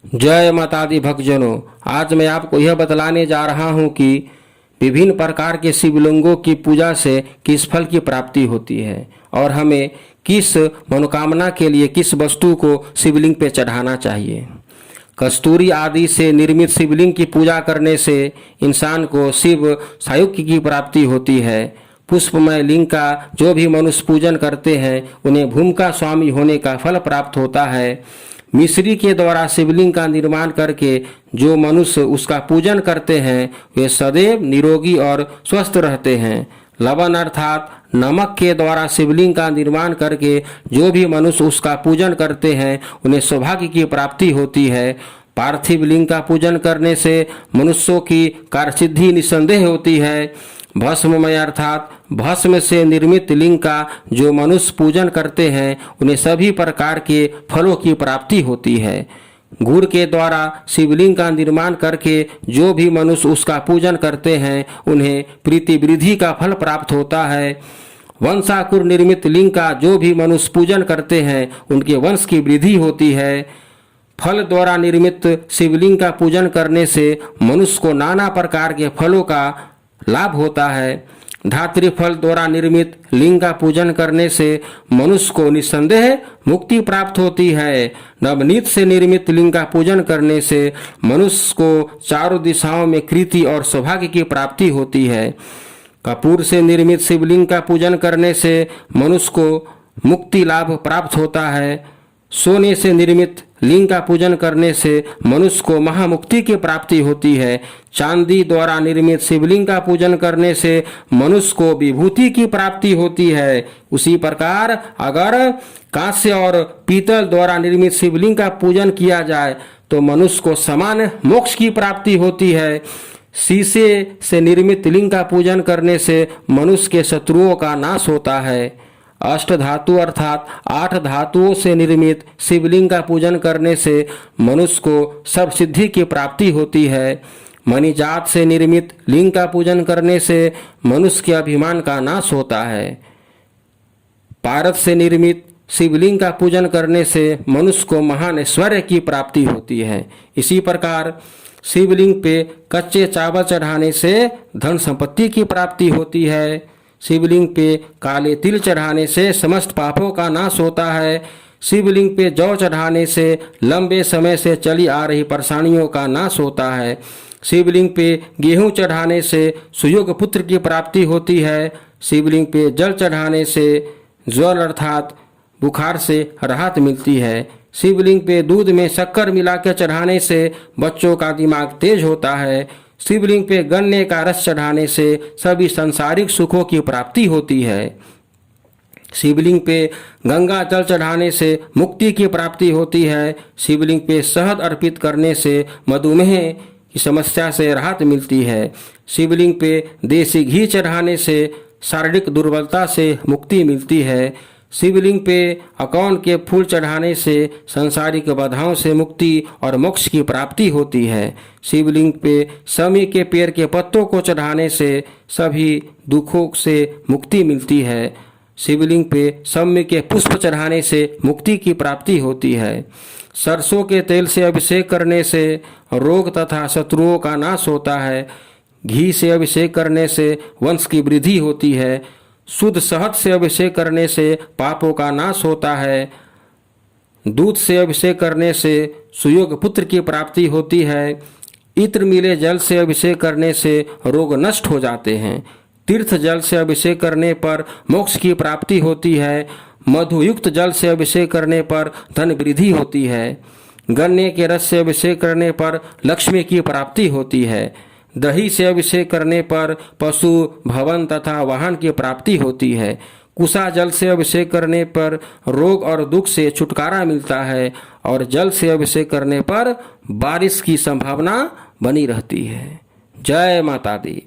जय माता दी भक्तजनों, आज मैं आपको यह बतलाने जा रहा हूँ कि विभिन्न प्रकार के शिवलिंगों की पूजा से किस फल की प्राप्ति होती है और हमें किस मनोकामना के लिए किस वस्तु को शिवलिंग पे चढ़ाना चाहिए। कस्तूरी आदि से निर्मित शिवलिंग की पूजा करने से इंसान को शिव सायुज्य की प्राप्ति होती है। पुष्पमय लिंग का जो भी मनुष्य पूजन करते हैं उन्हें भूमि का स्वामी होने का फल प्राप्त होता है। मिस्री के द्वारा शिवलिंग का निर्माण करके जो मनुष्य उसका पूजन करते हैं वे सदैव निरोगी और स्वस्थ रहते हैं। लवण अर्थात नमक के द्वारा शिवलिंग का निर्माण करके जो भी मनुष्य उसका पूजन करते हैं उन्हें सौभाग्य की प्राप्ति होती है। पार्थिव लिंग का पूजन करने से मनुष्यों की कार्यसिद्धि निसंदेह होती है। भस्ममय अर्थात भस्म से निर्मित लिंग का जो मनुष्य पूजन करते हैं उन्हें सभी प्रकार के फलों की प्राप्ति होती है। गुड़ के द्वारा शिवलिंग का निर्माण करके जो भी मनुष्य उसका पूजन करते हैं उन्हें प्रीति वृद्धि का फल प्राप्त होता है। वंशाकुर निर्मित लिंग का जो भी मनुष्य पूजन करते हैं उनके वंश की वृद्धि होती है। फल द्वारा निर्मित शिवलिंग का पूजन करने से मनुष्य को नाना प्रकार के फलों का लाभ होता है। धात्री फल द्वारा निर्मित लिंग का पूजन करने से मनुष्य को निस्संदेह मुक्ति प्राप्त होती है। नवनीत से निर्मित लिंग का पूजन करने से मनुष्य को चारों दिशाओं में कीर्ति और सौभाग्य की प्राप्ति होती है। कपूर से निर्मित शिवलिंग का पूजन करने से मनुष्य को मुक्ति लाभ प्राप्त होता है। सोने से निर्मित लिंग का पूजन करने से मनुष्य को महामुक्ति की प्राप्ति होती है। चांदी द्वारा निर्मित शिवलिंग का पूजन करने से मनुष्य को विभूति की प्राप्ति होती है। उसी प्रकार अगर कांस्य और पीतल द्वारा निर्मित शिवलिंग का पूजन किया जाए तो मनुष्य को समान मोक्ष की प्राप्ति होती है। शीशे से निर्मित लिंग का पूजन करने से मनुष्य के शत्रुओं का नाश होता है। अष्ट धातु अर्थात 8 धातुओं से निर्मित शिवलिंग का पूजन करने से मनुष्य को सब सिद्धि की प्राप्ति होती है। मणिजात से निर्मित लिंग का पूजन करने से मनुष्य के अभिमान का नाश होता है। पारद से निर्मित शिवलिंग का पूजन करने से मनुष्य को महान ऐश्वर्य की प्राप्ति होती है। इसी प्रकार शिवलिंग पे कच्चे चावल चढ़ाने से धन संपत्ति की प्राप्ति होती है। शिवलिंग पे काले तिल चढ़ाने से समस्त पापों का नाश होता है। शिवलिंग पे जौ चढ़ाने से लंबे समय से चली आ रही परेशानियों का नाश होता है। शिवलिंग पे गेहूं चढ़ाने से सुयोग पुत्र की प्राप्ति होती है। शिवलिंग पे जल चढ़ाने से ज्वर अर्थात बुखार से राहत मिलती है। शिवलिंग पे दूध में शक्कर मिलाकर चढ़ाने से बच्चों का दिमाग तेज होता है। शिवलिंग पे गन्ने का रस चढ़ाने से सभी सांसारिक सुखों की प्राप्ति होती है। शिवलिंग पे गंगा जल चढ़ाने से मुक्ति की प्राप्ति होती है। शिवलिंग पे शहद अर्पित करने से मधुमेह की समस्या से राहत मिलती है। शिवलिंग पे देसी घी चढ़ाने से शारीरिक दुर्बलता से मुक्ति मिलती है। शिवलिंग पे अकौन के फूल चढ़ाने से सांसारिक बाधाओं से मुक्ति और मोक्ष की प्राप्ति होती है। शिवलिंग पे शमी के पेड़ के पत्तों को चढ़ाने से सभी दुखों से मुक्ति मिलती है। शिवलिंग पे शमी के पुष्प चढ़ाने से मुक्ति की प्राप्ति होती है। सरसों के तेल से अभिषेक करने से रोग तथा शत्रुओं का नाश होता है। घी से अभिषेक करने से वंश की वृद्धि होती है। शुद्ध शहद से अभिषेक करने से पापों का नाश होता है। दूध से अभिषेक करने से सुयोग पुत्र की प्राप्ति होती है। इत्र मिले जल से अभिषेक करने से रोग नष्ट हो जाते हैं। तीर्थ जल से अभिषेक करने पर मोक्ष की प्राप्ति होती है। मधुयुक्त जल से अभिषेक करने पर धन वृद्धि होती है। गन्ने के रस से अभिषेक करने पर लक्ष्मी की प्राप्ति होती है। दही से अभिषेक करने पर पशु भवन तथा वाहन की प्राप्ति होती है। कुशा जल से अभिषेक करने पर रोग और दुख से छुटकारा मिलता है और जल से अभिषेक करने पर बारिश की संभावना बनी रहती है। जय माता दी।